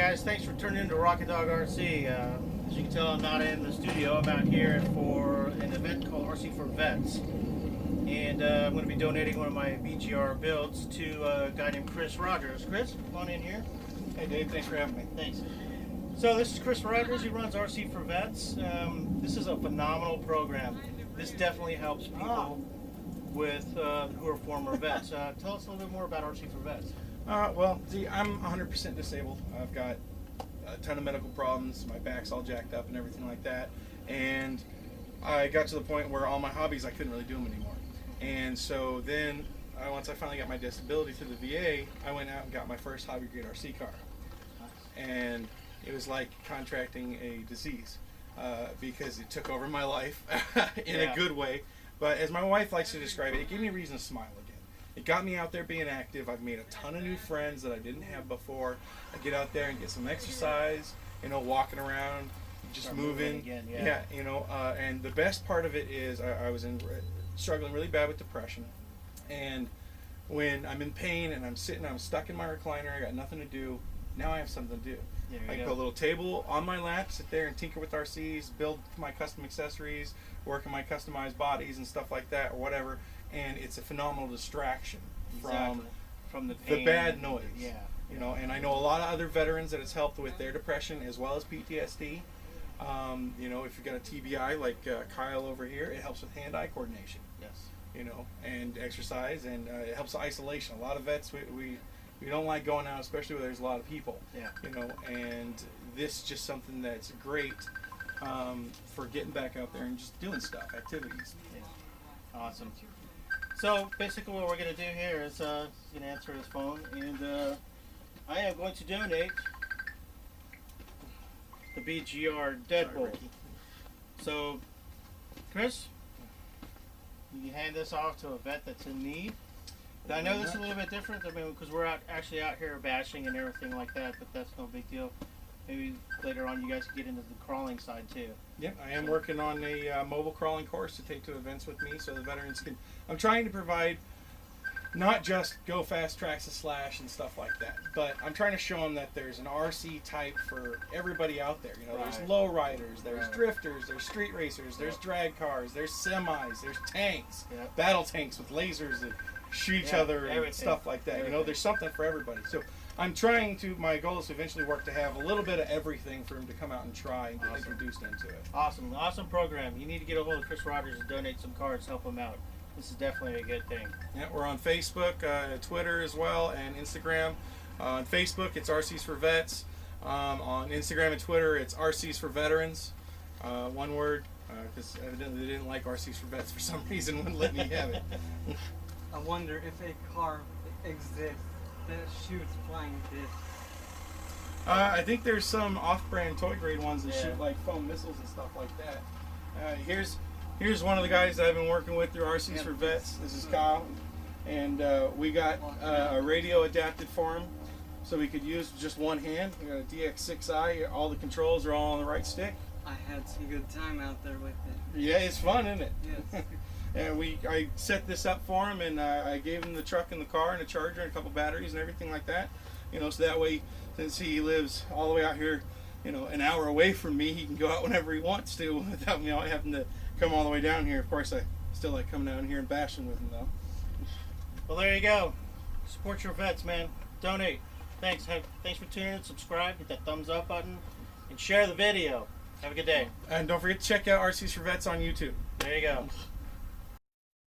guys, thanks for tuning in to RocketDogRc. As you can tell, I'm not in the studio. I'm out here for an event called RC for Vets. And I'm going to be donating one of my BGR builds to a guy named Chris Rogers. Chris, come on in here. Hey Dave, thanks for having me. Thanks. So this is Chris Rogers. He runs RC for Vets. This is a phenomenal program. This definitely helps people with who are former vets. Tell us a little bit more about RC for Vets. Well, see, I'm 100% disabled. I've got a ton of medical problems. My back's all jacked up and everything like that. And I got to the point where all my hobbies, I couldn't really do them anymore. And so then, once I finally got my disability through the VA, I went out and got my first hobby-grade RC car. And it was like contracting a disease because it took over my life in a good way. But as my wife likes to describe it, it gave me a reason to smile again. It got me out there being active. I've made a ton of new friends that I didn't have before. I get out there and get some exercise, you know, walking around, just moving. Again, you know, and the best part of it is I was struggling really bad with depression. And when I'm in pain and I'm stuck in my recliner, I got nothing to do, now I have something to do. I can put a little table on my lap, sit there and tinker with RCs, build my custom accessories, work on my customized bodies and stuff like that, or whatever. And it's a phenomenal distraction from the pain, the bad noise. You know, and I know a lot of other veterans that it's helped with their depression as well as PTSD. You know, if you've got a TBI like Kyle over here, it helps with hand-eye coordination. Yes. You know, and exercise, and it helps with isolation. A lot of vets, we don't like going out, especially where there's a lot of people. You know, and this is just something that's great for getting back out there and just doing stuff, activities. Awesome. So basically what we're going to do here is he's going to answer his phone, and I am going to donate the BGR Deadbolt. So Chris, you hand this off to a vet that's in need. Now, I know this is a little bit different, I mean, because we're actually out here bashing and everything like that, but that's no big deal. Maybe later on you guys can get into the crawling side too. Yep, I am working on a mobile crawling course to take to events with me so the veterans can... I'm trying to provide not just go fast tracks to slash and stuff like that, but I'm trying to show them that there's an RC type for everybody out there. You know, there's low riders, there's drifters, there's street racers, there's drag cars, there's semis, there's tanks, battle tanks with lasers that shoot each other and stuff like that. You know, there's something for everybody. So I'm trying to, my goal is to eventually work to have a little bit of everything for him to come out and try and get introduced into it. Awesome program. You need to get a hold of Chris Rogers and donate some cards, help him out. This is definitely a good thing. Yeah, we're on Facebook, Twitter as well, and Instagram. On Facebook, it's RCs for Vets. On Instagram and Twitter, it's RCs for Veterans. One word, because evidently they didn't like RCs for Vets for some reason, wouldn't let me have it. I wonder if a car exists that shoots flying discs. I think there's some off-brand toy-grade ones that shoot like foam missiles and stuff like that. Here's one of the guys that I've been working with through RCs for Vets. This is Kyle, and we got a radio adapted for him, so we could use just one hand. We got a DX6i. All the controls are all on the right stick. I had some good time out there with it. Yeah, it's fun, isn't it? Yes. And I set this up for him, and I gave him the truck and the car and a charger and a couple batteries and everything like that. You know, so that way, since he lives all the way out here, you know, an hour away from me, he can go out whenever he wants to without me having to come all the way down here. Of course, I still like coming down here and bashing with him, though. Well, there you go. Support your vets, man. Donate. Thanks. Thanks for tuning in. Subscribe. Hit that thumbs up button. And share the video. Have a good day. And don't forget to check out RCs for Vets on YouTube. There you go.